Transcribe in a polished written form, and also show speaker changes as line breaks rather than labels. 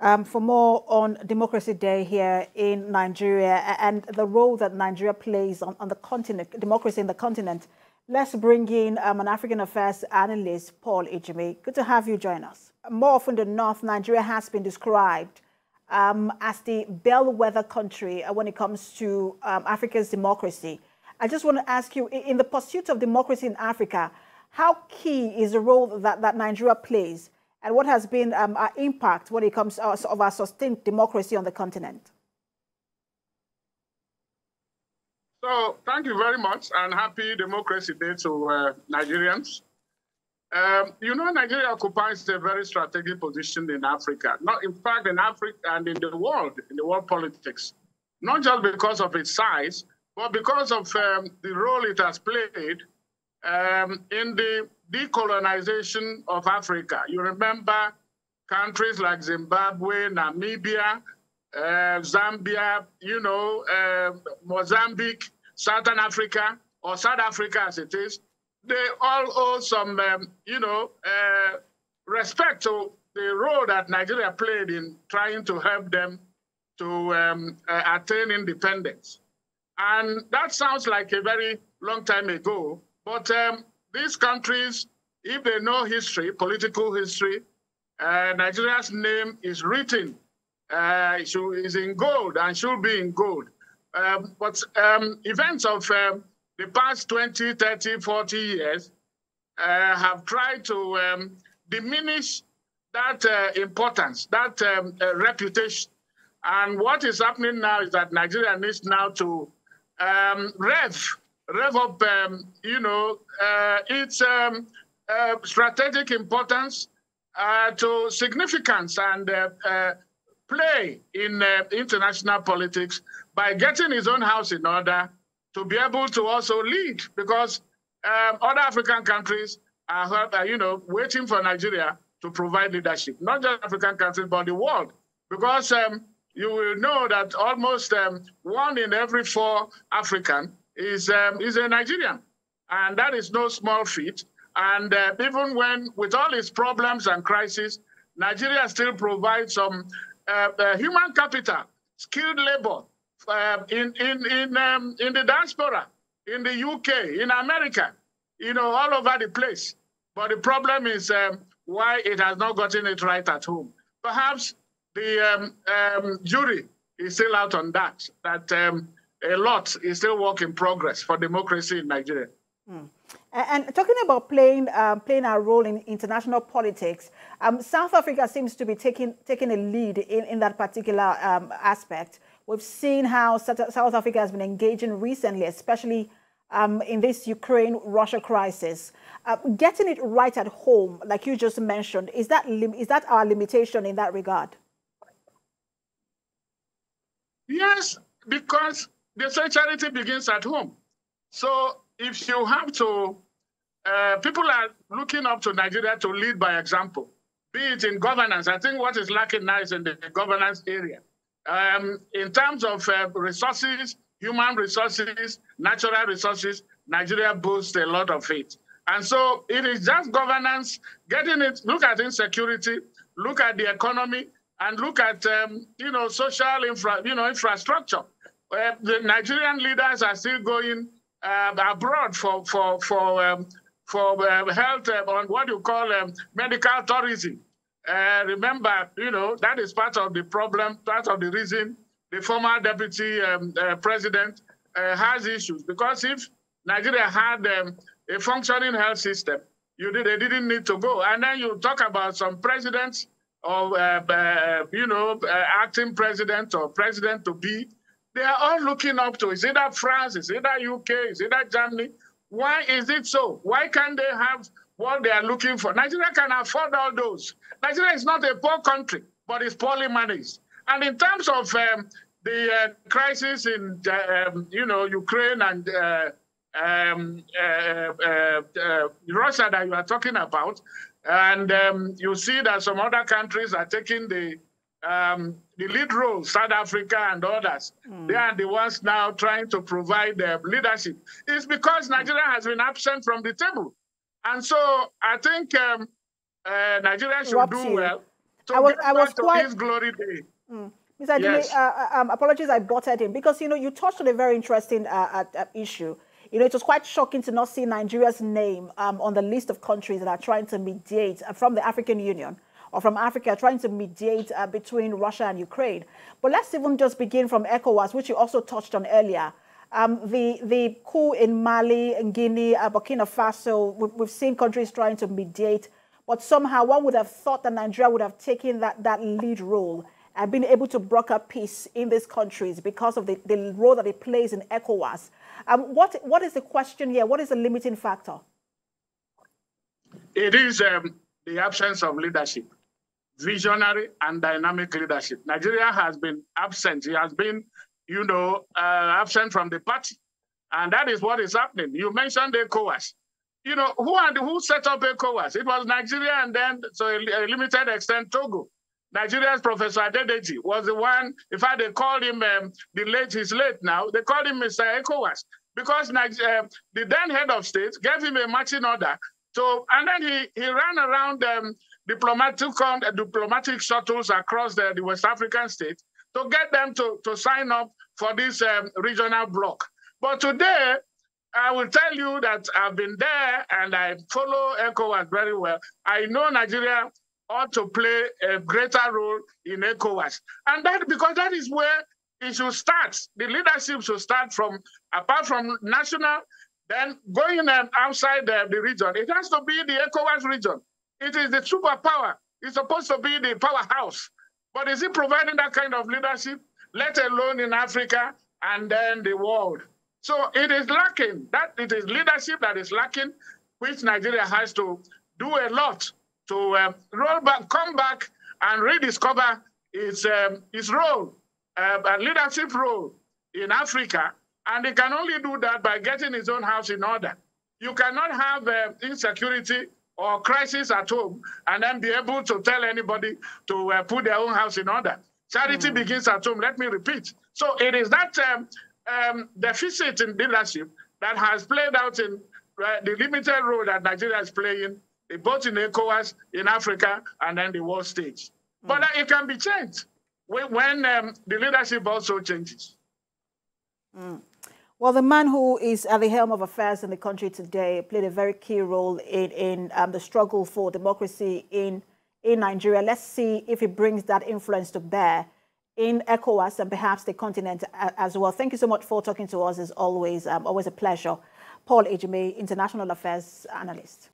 for more on Democracy Day here in Nigeria and the role that Nigeria plays on the continent, democracy in the continent. Let's bring in an African affairs analyst, Paul Ejimi. Good to have you join us. More often than not, Nigeria has been described as the bellwether country when it comes to Africa's democracy. I just want to ask you, in the pursuit of democracy in Africa, how key is the role that Nigeria plays? And what has been our impact when it comes to our sustained democracy on the continent?
So thank you very much, and happy Democracy Day to Nigerians. Nigeria occupies a very strategic position in Africa, not in fact in Africa and in the world politics, not just because of its size, but because of the role it has played in the decolonization of Africa. You remember countries like Zimbabwe, Namibia, Zambia, Mozambique, Southern Africa, or South Africa as it is, they all owe some, respect to the role that Nigeria played in trying to help them to attain independence. And that sounds like a very long time ago, but these countries, if they know history, political history, Nigeria's name is written, is in gold and should be in gold. But events of the past 20, 30, 40 years have tried to diminish that importance, that reputation. And what is happening now is that Nigeria needs now to rev up, its strategic importance to significance and play in international politics by getting his own house in order to be able to also lead, because other African countries are waiting for Nigeria to provide leadership, not just African countries, but the world, because you will know that almost 1 in every 4 African is a Nigerian, and that is no small feat. And even when, with all its problems and crises, Nigeria still provides some human capital, skilled labor in the diaspora, in the UK, in America, all over the place. But the problem is why it has not gotten it right at home. Perhaps the jury is still out on that a lot is still work in progress for democracy in Nigeria.
And talking about playing our role in international politics, South Africa seems to be taking a lead in that particular aspect. We've seen how South Africa has been engaging recently, especially in this Ukraine-Russia crisis. Getting it right at home, like you just mentioned, is that our limitation in that regard?
Yes, because they say charity begins at home. So if you have to, people are looking up to Nigeria to lead by example, be it in governance. I think what is lacking now is in the governance area. In terms of resources, human resources, natural resources, Nigeria boasts a lot of it. And so it is just governance, getting it, look at insecurity, look at the economy, and look at, social infrastructure. The Nigerian leaders are still going abroad for health on what you call medical tourism. Remember, that is part of the problem, part of the reason the former deputy president has issues. Because if Nigeria had a functioning health system, they didn't need to go. And then you talk about some presidents or, acting president or president to be, they are all looking up to, is either France, is either UK, is either Germany. Why is it so? Why can't they have what they are looking for? Nigeria can afford all those. Nigeria is not a poor country, but it's poorly managed. And in terms of the crisis in, Ukraine and Russia that you are talking about, and you see that some other countries are taking the lead role, South Africa and others. They are the ones now trying to provide leadership. It's because Nigeria has been absent from the table. And so I think Nigeria should do well
I was quite
his glory day.
Mr. Ajimi, apologies I butted in because, you touched on a very interesting issue. It was quite shocking to not see Nigeria's name on the list of countries that are trying to mediate from the African Union or from Africa, trying to mediate between Russia and Ukraine. But let's even just begin from ECOWAS, which you also touched on earlier. The coup in Mali, in Guinea, Burkina Faso, we've seen countries trying to mediate, but somehow one would have thought that Nigeria would have taken that lead role and been able to broker peace in these countries because of the role that it plays in ECOWAS. What is the question here? What is the limiting factor?
It is the absence of leadership, visionary and dynamic leadership. Nigeria has been absent. It has been, absent from the party. And that is what is happening. You mentioned ECOWAS. Who set up ECOWAS? It was Nigeria and then, to a limited extent, Togo. Nigeria's Professor Adedeji was the one, in fact, they called him, he's late now, they called him Mr. ECOWAS because the then head of state gave him a marching order. And then he ran around diplomatic shuttles across the West African states to get them to sign up for this regional bloc. But today, I will tell you that I've been there and I follow ECOWAS very well. I know Nigeria ought to play a greater role in ECOWAS. And because that is where it should start. The leadership should start apart from national, then going outside the region. It has to be the ECOWAS region. It is the superpower. It's supposed to be the powerhouse. But is it providing that kind of leadership, let alone in Africa and then the world? So it is lacking. It is leadership that is lacking, which Nigeria has to do a lot to roll back, come back, and rediscover its role, a leadership role in Africa. And it can only do that by getting its own house in order. You cannot have insecurity or crisis at home and then be able to tell anybody to put their own house in order. Charity begins at home, let me repeat. So it is that deficit in leadership that has played out in the limited role that Nigeria is playing, both in ECOWAS, in Africa, and then the world stage. But it can be changed when the leadership also changes.
Well, the man who is at the helm of affairs in the country today played a very key role in the struggle for democracy in Nigeria. Let's see if he brings that influence to bear in ECOWAS and perhaps the continent as well. Thank you so much for talking to us, as always. Always a pleasure. Paul Ejime, International Affairs Analyst.